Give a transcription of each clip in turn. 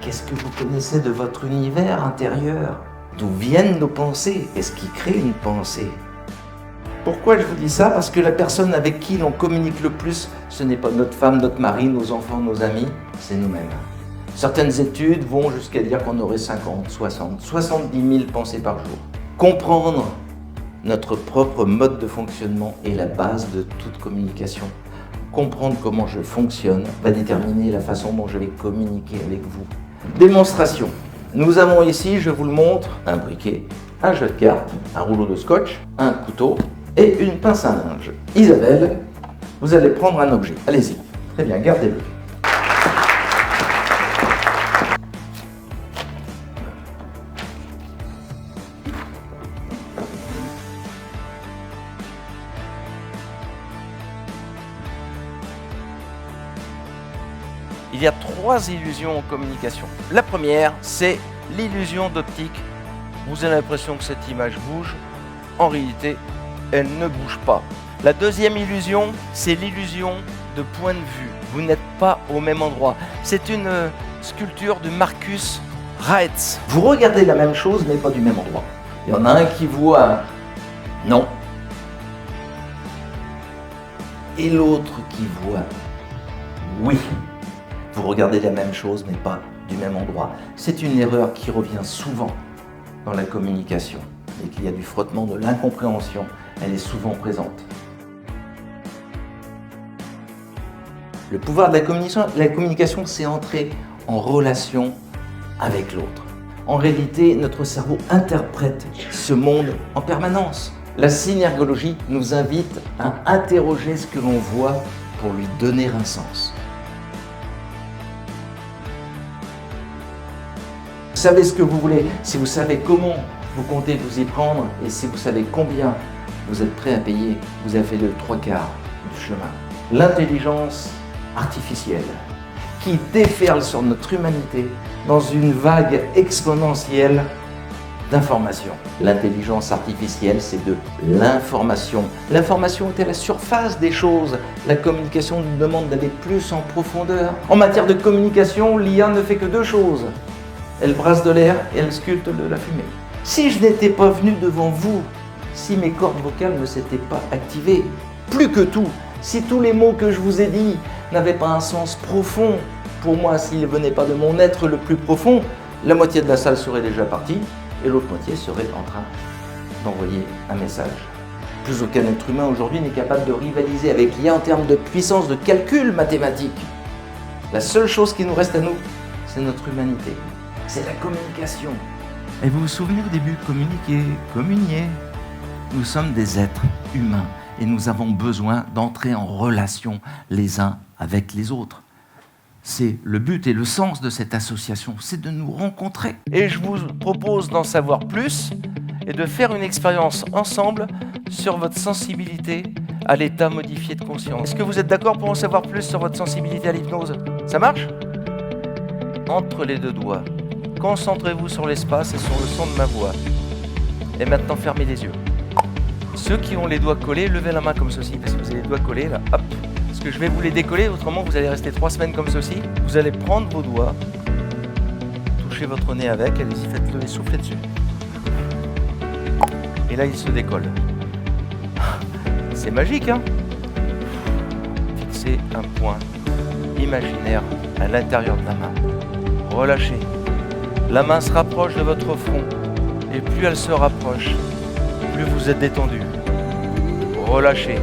Qu'est-ce que vous connaissez de votre univers intérieur? D'où viennent nos pensées? Qu'est-ce qui crée une pensée? Pourquoi je vous dis ça? Parce que la personne avec qui l'on communique le plus, ce n'est pas notre femme, notre mari, nos enfants, nos amis, c'est nous-mêmes. Certaines études vont jusqu'à dire qu'on aurait 50, 60, 70 000 pensées par jour. Comprendre notre propre mode de fonctionnement est la base de toute communication. Comprendre comment je fonctionne va déterminer la façon dont je vais communiquer avec vous. Démonstration. Nous avons ici, je vous le montre, un briquet, un jeu de cartes, un rouleau de scotch, un couteau et une pince à linge. Isabelle, vous allez prendre un objet. Allez-y. Très bien, gardez-le. Il y a 3 illusions en communication. La première, c'est l'illusion d'optique. Vous avez l'impression que cette image bouge. En réalité, elle ne bouge pas. La deuxième illusion, c'est l'illusion de point de vue. Vous n'êtes pas au même endroit. C'est une sculpture de Marcus Raetz. Vous regardez la même chose, mais pas du même endroit. Il y en a un qui voit non. Et l'autre qui voit oui. Vous regardez la même chose, mais pas du même endroit. C'est une erreur qui revient souvent dans la communication et qu'il y a du frottement, de l'incompréhension. Elle est souvent présente. Le pouvoir de la communication, c'est entrer en relation avec l'autre. En réalité, notre cerveau interprète ce monde en permanence. La synergologie nous invite à interroger ce que l'on voit pour lui donner un sens. Vous savez ce que vous voulez, si vous savez comment vous comptez vous y prendre et si vous savez combien vous êtes prêt à payer, vous avez fait le 3/4 du chemin. L'intelligence artificielle qui déferle sur notre humanité dans une vague exponentielle d'informations. L'intelligence artificielle, c'est de l'information. L'information est à la surface des choses. La communication nous demande d'aller plus en profondeur. En matière de communication, l'IA ne fait que 2 choses. Elle brasse de l'air et elle sculpte de la fumée. Si je n'étais pas venu devant vous, si mes cordes vocales ne s'étaient pas activées, plus que tout, si tous les mots que je vous ai dit n'avaient pas un sens profond, pour moi, s'ils ne venaient pas de mon être le plus profond, la moitié de la salle serait déjà partie et l'autre moitié serait en train d'envoyer un message. Plus aucun être humain aujourd'hui n'est capable de rivaliser avec l'IA en termes de puissance de calcul mathématique. La seule chose qui nous reste à nous, c'est notre humanité. C'est la communication. Et vous vous souvenez au début, communiquer, communier. Nous sommes des êtres humains et nous avons besoin d'entrer en relation les uns avec les autres. C'est le but et le sens de cette association, c'est de nous rencontrer. Et je vous propose d'en savoir plus et de faire une expérience ensemble sur votre sensibilité à l'état modifié de conscience. Est-ce que vous êtes d'accord pour en savoir plus sur votre sensibilité à l'hypnose? Ça marche? Entre les 2 doigts, concentrez-vous sur l'espace et sur le son de ma voix. Et maintenant, fermez les yeux. Ceux qui ont les doigts collés, levez la main comme ceci, parce que vous avez les doigts collés, là, hop. Parce que je vais vous les décoller, autrement vous allez rester 3 semaines comme ceci. Vous allez prendre vos doigts, toucher votre nez avec, allez-y, faites-le et soufflez dessus. Et là, il se décolle. C'est magique, hein? Fixez un point imaginaire à l'intérieur de la main. Relâchez. La main se rapproche de votre front. Et plus elle se rapproche, plus vous êtes détendu. Relâchez.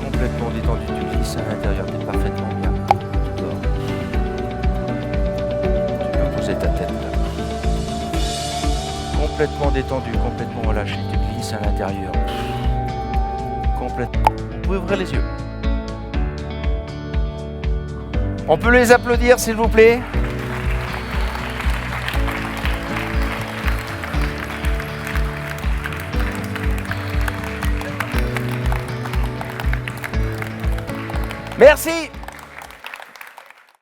Complètement détendu, tu glisses à l'intérieur, tu es parfaitement bien. Tu dors. Tu peux poser ta tête là. Complètement détendu, complètement relâché, tu glisses à l'intérieur. Complètement. Vous pouvez ouvrir les yeux. On peut les applaudir, s'il vous plaît. Merci.